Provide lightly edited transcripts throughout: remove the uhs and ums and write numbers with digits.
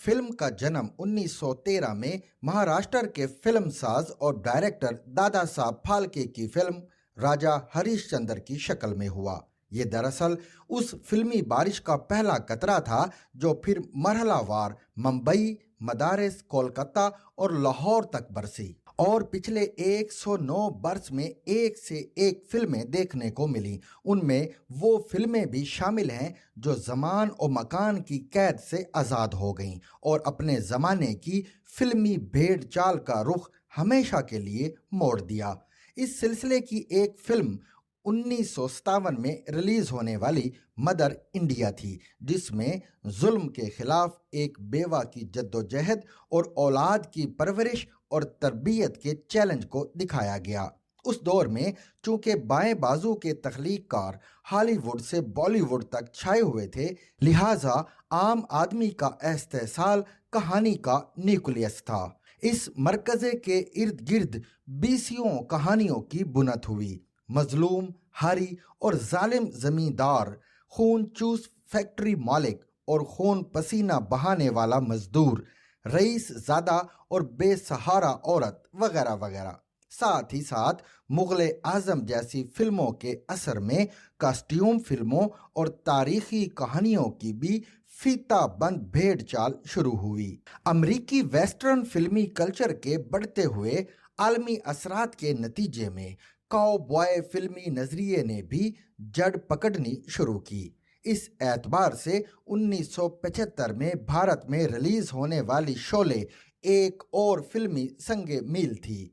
Film کا جنم 1913 میں مہاراشٹر کے فلم ساز اور ڈائریکٹر دادا صاحب پھالکے کی فلم راجہ ہریش چندر کی شکل میں ہوا۔ یہ دراصل اس فلمی بارش کا پہلا قطرہ تھا جو پھر مرحلہ وار ممبئی، مدارس، کولکتہ اور لاہور تک برسی، اور پچھلے 109 برس میں ایک سے ایک فلمیں دیکھنے کو ملی۔ ان میں وہ فلمیں بھی شامل ہیں جو زمان و مکان کی قید سے آزاد ہو گئیں اور اپنے زمانے کی فلمی بھیڑ چال کا رخ ہمیشہ کے لیے موڑ دیا۔ اس سلسلے کی ایک فلم 1957 میں ریلیز ہونے والی مدر انڈیا تھی، جس میں ظلم کے خلاف ایک بیوہ کی جدوجہد اور اولاد کی پرورش اور تربیت کے چیلنج کو دکھایا گیا۔ اس دور میں چونکہ بائیں بازو کے تخلیق کار ہالی ووڈ سے بالی ووڈ تک چھائے ہوئے تھے، لہٰذا عام آدمی کا استحصال کہانی کا نیوکلیس تھا۔ اس مرکزے کے ارد گرد بیسیوں کہانیوں کی بنت ہوئی۔ مظلوم، ہاری اور ظالم زمیندار، خون چوس فیکٹری مالک اور خون پسینہ بہانے والا مزدور، رئیس زادہ اور بے سہارا عورت وغیرہ وغیرہ۔ ساتھ ہی ساتھ مغل اعظم جیسی فلموں کے اثر میں کاسٹیوم فلموں اور تاریخی کہانیوں کی بھی فیتہ بند بھیڑ چال شروع ہوئی۔ امریکی ویسٹرن فلمی کلچر کے بڑھتے ہوئے عالمی اثرات کے نتیجے میں کاؤ بوائے فلمی نظریے نے بھی جڑ پکڑنی شروع کی۔ اس اعتبار سے 1975 میں بھارت میں ریلیز ہونے والی شعلے ایک اور فلمی سنگ میل تھی۔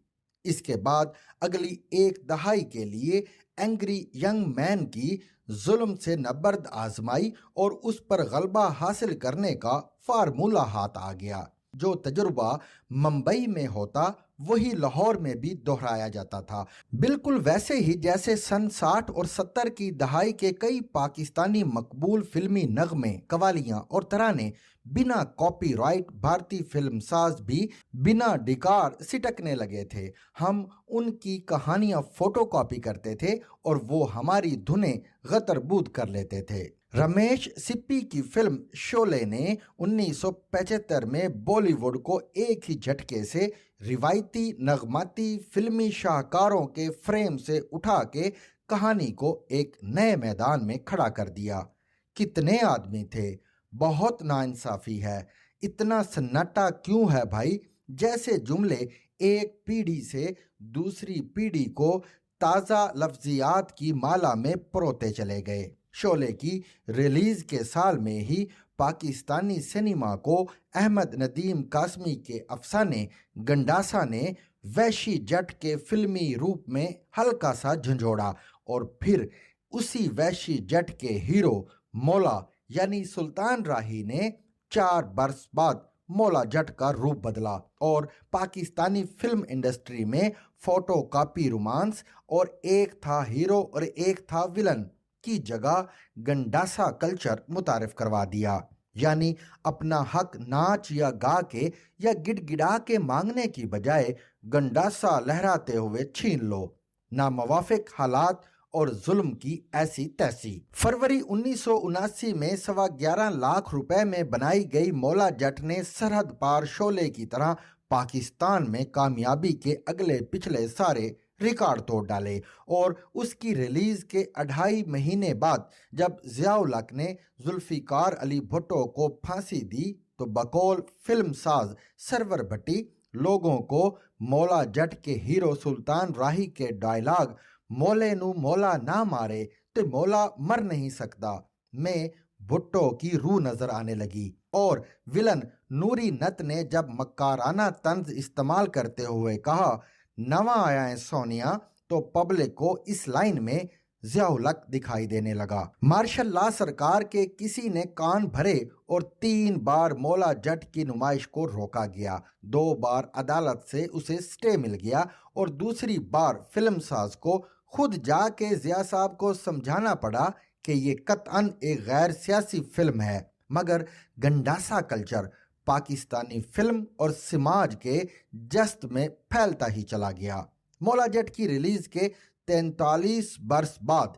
اس کے بعد اگلی ایک دہائی کے لیے اینگری ینگ مین کی ظلم سے نبرد آزمائی اور اس پر غلبہ حاصل کرنے کا فارمولہ ہاتھ آ گیا۔ جو تجربہ ممبئی میں ہوتا وہی لاہور میں بھی دہرایا جاتا تھا، بالکل ویسے ہی جیسے سن 60 اور 70 کی دہائی کے کئی پاکستانی مقبول فلمی نغمے، قوالیاں اور ترانے بنا کاپی رائٹ بھارتی فلم ساز بھی بنا ڈیکار سٹکنے لگے تھے۔ ہم ان کی کہانیاں فوٹو کاپی کرتے تھے اور وہ ہماری دھنیں غتربود کر لیتے تھے۔ رمیش سپی کی فلم شعلے نے 1975 میں بالی ووڈ کو ایک ہی جھٹکے سے روایتی نغماتی فلمی شاہکاروں کے فریم سے اٹھا کے کہانی کو ایک نئے میدان میں کھڑا کر دیا۔ کتنے آدمی تھے، بہت ناانصافی ہے، اتنا سناٹا کیوں ہے بھائی، جیسے جملے ایک پیڑھی سے دوسری پیڑھی کو تازہ لفظیات کی مالا میں پروتے چلے گئے۔ شعلے کی ریلیز کے سال میں ہی پاکستانی سینما کو احمد ندیم قاسمی کے افسانے گنڈاسا نے وحشی جٹ کے فلمی روپ میں ہلکا سا جھنجھوڑا، اور پھر اسی وحشی جٹ کے ہیرو مولا یعنی سلطان راہی نے 4 برس بعد مولا جٹ کا روپ بدلا اور پاکستانی فلم انڈسٹری میں فوٹو کاپی رومانس اور ایک تھا ہیرو اور ایک تھا ولن کی جگہ گنڈاسا کلچر متعارف کروا دیا۔ یعنی اپنا حق ناچ یا گا کے یا گڑ گڑا کے مانگنے کی بجائے گنڈاسا لہراتے ہوئے چھین لو۔ ناموافق حالات اور ظلم کی ایسی تیسی۔ فروری 1979 میں 11.25 لاکھ روپے میں بنائی گئی مولا جٹ نے سرحد پار شعلے کی طرح پاکستان میں کامیابی کے اگلے پچھلے سارے ریکارڈ توڑ ڈالے، اور اس کی ریلیز کے 2.5 مہینے بعد جب ضیاء الحق نے ذوالفقار علی بھٹو کو پھانسی دی تو بقول فلم ساز سرور بھٹی لوگوں کو مولا جٹ کے ہیرو سلطان راہی کے ڈائلاگ "مولے نو مولا نہ مارے تو مولا مر نہیں سکتا" میں بھٹو کی روح نظر آنے لگی، اور ولن نوری نت نے جب مکارانہ طنز استعمال کرتے ہوئے کہا "نواں آیا ہے سونیا" تو پبلک کو اس لائن میں ضیاء الحق دکھائی دینے لگا۔ مارشل لا سرکار کے کسی نے کان بھرے اور 3 بار مولا جٹ کی نمائش کو روکا گیا، 2 بار عدالت سے اسے سٹے مل گیا، اور دوسری بار فلم ساز کو خود جا کے ضیاء صاحب کو سمجھانا پڑا کہ یہ قطعاً ایک غیر سیاسی فلم ہے۔ مگر گنڈاسا کلچر پاکستانی فلم اور سماج کے جست میں پھیلتا ہی چلا گیا۔ مولا جٹ کی ریلیز کے 43 برس بعد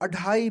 $2.5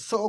100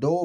2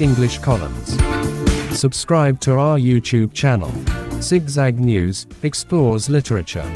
English columns, subscribe to our YouTube channel. Zigzag News explores literature.